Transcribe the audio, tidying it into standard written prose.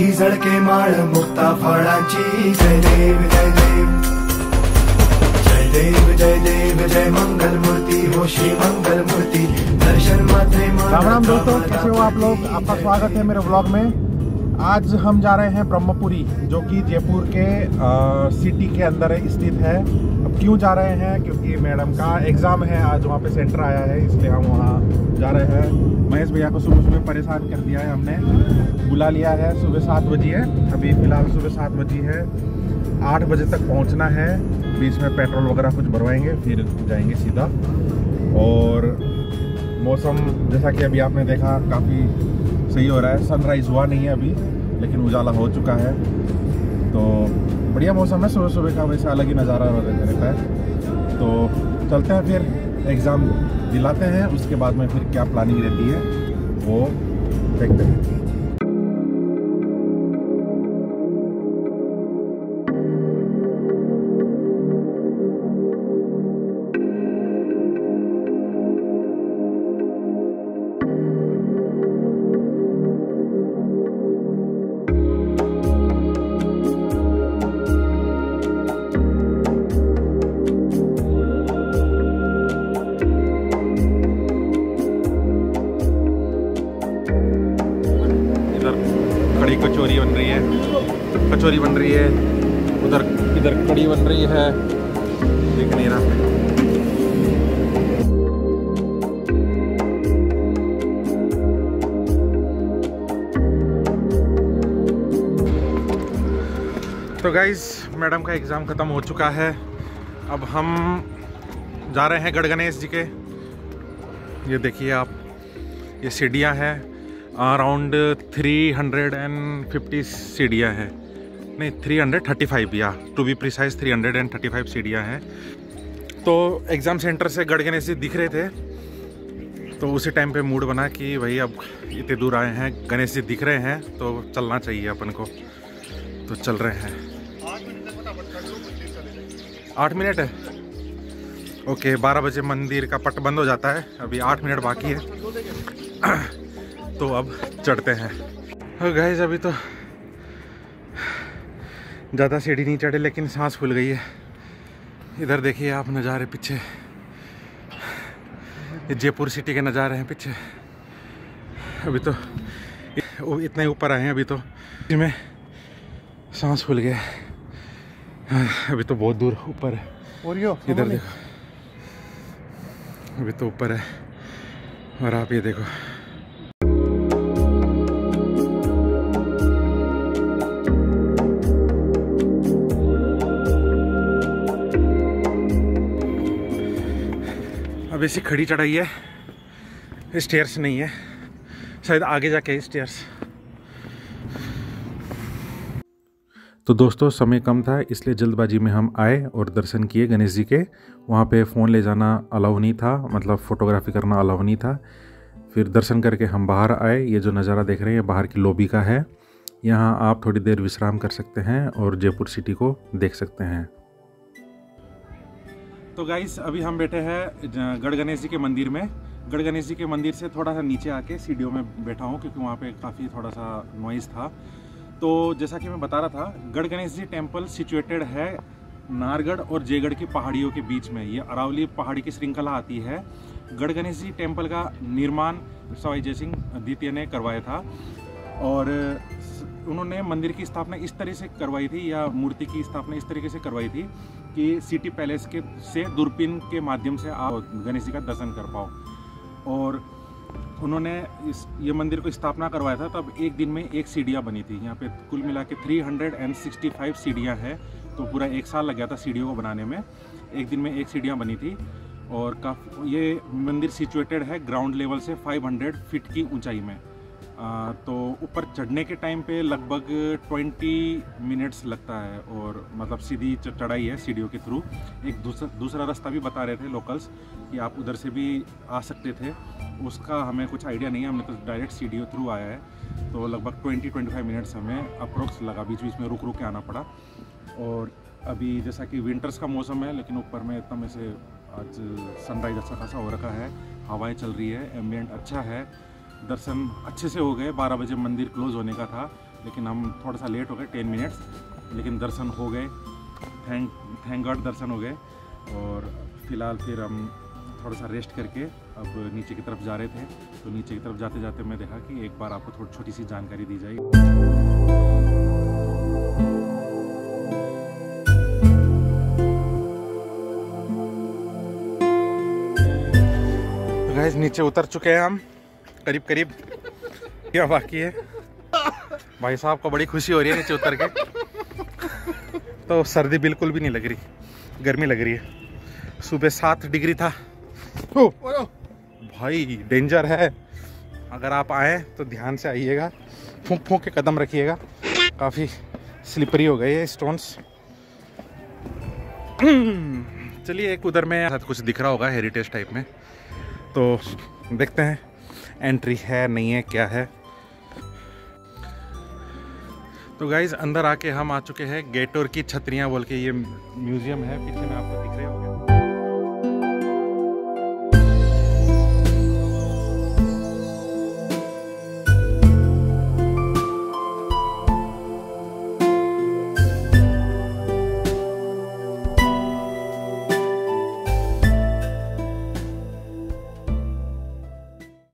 मोठी झळके माळ मुक्ता फळांची जय देव जय देव जय देव जय देव जय मंगल मूर्ति हो श्री मंगल मूर्ति दर्शन मात्रे राम राम दोस्तों, कैसे हो आप लोग। आपका स्वागत है मेरे ब्लॉग में। आज हम जा रहे हैं ब्रह्मपुरी, जो कि जयपुर के सिटी के अंदर स्थित है। अब क्यों जा रहे हैं, क्योंकि मैडम का एग्ज़ाम है आज, वहाँ पे सेंटर आया है, इसलिए हम वहाँ जा रहे हैं। महेश भैया को सुबह सुबह परेशान कर दिया है, हमने बुला लिया है। सुबह 7 बजी है, अभी फ़िलहाल सुबह 7 बजी है। 8 बजे तक पहुँचना है, बीच में पेट्रोल वगैरह कुछ भरवाएंगे, फिर जाएंगे सीधा। और मौसम जैसा कि अभी आपने देखा काफ़ी सही हो रहा है। सनराइज़ हुआ नहीं है अभी, लेकिन उजाला हो चुका है, तो बढ़िया मौसम है। सुबह सुबह का वैसे अलग ही नज़ारा रहता है। तो चलते हैं, फिर एग्ज़ाम दिलाते हैं, उसके बाद में फिर क्या प्लानिंग रहती है वो देखते हैं। कचौरी बन रही है, कचौरी बन रही है, उधर इधर कड़ी बन रही है, दिख नहीं रहा। तो गाइस, मैडम का एग्ज़ाम ख़त्म हो चुका है। अब हम जा रहे हैं गढ़ गणेश जी के। ये देखिए आप, ये सीढ़ियाँ हैं, अराउंड 350 सीढ़ियाँ हैं, नहीं 335 या टू बी प्रिसाइज 335 सीढ़ियाँ हैं। तो एग्ज़ाम सेंटर से गढ़ गणेश जी दिख रहे थे, तो उसी टाइम पे मूड बना कि भाई अब इतने दूर आए हैं, गणेश जी दिख रहे हैं तो चलना चाहिए अपन को, तो चल रहे हैं। 8 मिनट है, ओके। 12 बजे मंदिर का पट बंद हो जाता है, अभी 8 मिनट बाकी है। तो अब चढ़ते हैं। और गाइस, अभी तो ज़्यादा सीढ़ी नहीं चढ़े, लेकिन सांस फूल गई है। इधर देखिए आप नज़ारे पीछे, ये जयपुर सिटी के नज़ारे हैं पीछे। अभी तो इतने ऊपर आए हैं, अभी तो इसमें सांस फूल गया। अभी तो बहुत दूर ऊपर है, इधर देखो, अभी तो ऊपर है। और आप ये देखो, अब ऐसी खड़ी चढ़ाई है, स्टेयर्स नहीं है, शायद आगे जाके स्टेयर्स। तो दोस्तों, समय कम था, इसलिए जल्दबाजी में हम आए और दर्शन किए गणेश जी के। वहाँ पे फ़ोन ले जाना अलाउ नहीं था, मतलब फ़ोटोग्राफी करना अलाउ नहीं था। फिर दर्शन करके हम बाहर आए। ये जो नज़ारा देख रहे हैं बाहर की लॉबी का है। यहाँ आप थोड़ी देर विश्राम कर सकते हैं और जयपुर सिटी को देख सकते हैं। तो गाइस, अभी हम बैठे हैं गढ़ गणेश जी के मंदिर में। गढ़ गणेश जी के मंदिर से थोड़ा सा नीचे आके सीढ़ियों में बैठा हूँ, क्योंकि वहाँ पे काफ़ी थोड़ा सा नॉइज़ था। तो जैसा कि मैं बता रहा था, गढ़ गणेश जी टेम्पल सिचुएटेड है नाहरगढ़ और जयगढ़ की पहाड़ियों के बीच में। ये अरावली पहाड़ी की श्रृंखला आती है। गढ़ गणेश जी टेम्पल का निर्माण सवाई जय सिंह द्वितीय ने करवाया था, और उन्होंने मंदिर की स्थापना इस तरह से करवाई थी, या मूर्ति की स्थापना इस तरीके से करवाई थी कि सिटी पैलेस के से दूरबीन के माध्यम से आप गणेश जी का दर्शन कर पाओ। और उन्होंने ये मंदिर को स्थापना करवाया था, तब एक दिन में 1 सीढ़ियाँ बनी थी। यहाँ पे कुल मिला के 365 सीढ़ियाँ हैं, तो पूरा 1 साल लग गया था सीढ़ियों को बनाने में। एक दिन में 1 सीढ़ियाँ बनी थी। और ये मंदिर सिचुएटेड है ग्राउंड लेवल से 500 फीट की ऊंचाई में। तो ऊपर चढ़ने के टाइम पे लगभग 20 मिनट्स लगता है, और मतलब सीधी चढ़ाई है सीढ़ियों के थ्रू। एक दूसरा रास्ता भी बता रहे थे लोकल्स कि आप उधर से भी आ सकते थे, उसका हमें कुछ आइडिया नहीं है, हमने तो डायरेक्ट सीढ़ियों थ्रू आया है। तो लगभग 20-25 मिनट्स हमें अप्रोक्स लगा, बीच बीच में रुक रुक के आना पड़ा। और अभी जैसा कि विंटर्स का मौसम है, लेकिन ऊपर में एकदम ऐसे आज सनराइज अच्छा खासा हो रखा है, हवाएं चल रही है, एम्बियंट अच्छा है। दर्शन अच्छे से हो गए। 12 बजे मंदिर क्लोज होने का था, लेकिन हम थोड़ा सा लेट हो गए 10 मिनट्स, लेकिन दर्शन हो गए, थैंक गॉड दर्शन हो गए। और फिलहाल फिर हम थोड़ा सा रेस्ट करके अब नीचे की तरफ जा रहे थे। तो नीचे की तरफ जाते जाते मैं देखा कि एक बार आपको थोड़ी छोटी सी जानकारी दी जाए। तो गाइस नीचे उतर चुके हैं हम करीब करीब, क्या बाकी है। भाई साहब को बड़ी खुशी हो रही है नीचे उतर के। तो सर्दी बिल्कुल भी नहीं लग रही, गर्मी लग रही है। सुबह 7 डिग्री था। ओ भाई डेंजर है, अगर आप आए तो ध्यान से आइएगा, फूंक फूंक के कदम रखिएगा, काफ़ी स्लिपरी हो गए ये स्टोन्स। चलिए एक उधर में साथ कुछ दिख रहा होगा हेरिटेज टाइप में, तो देखते हैं एंट्री है नहीं है क्या है। तो गाइज अंदर आके हम आ चुके हैं। गेटोर की छतरियाँ बोल के ये म्यूजियम है, पीछे में आपको दिख रहे होंगे।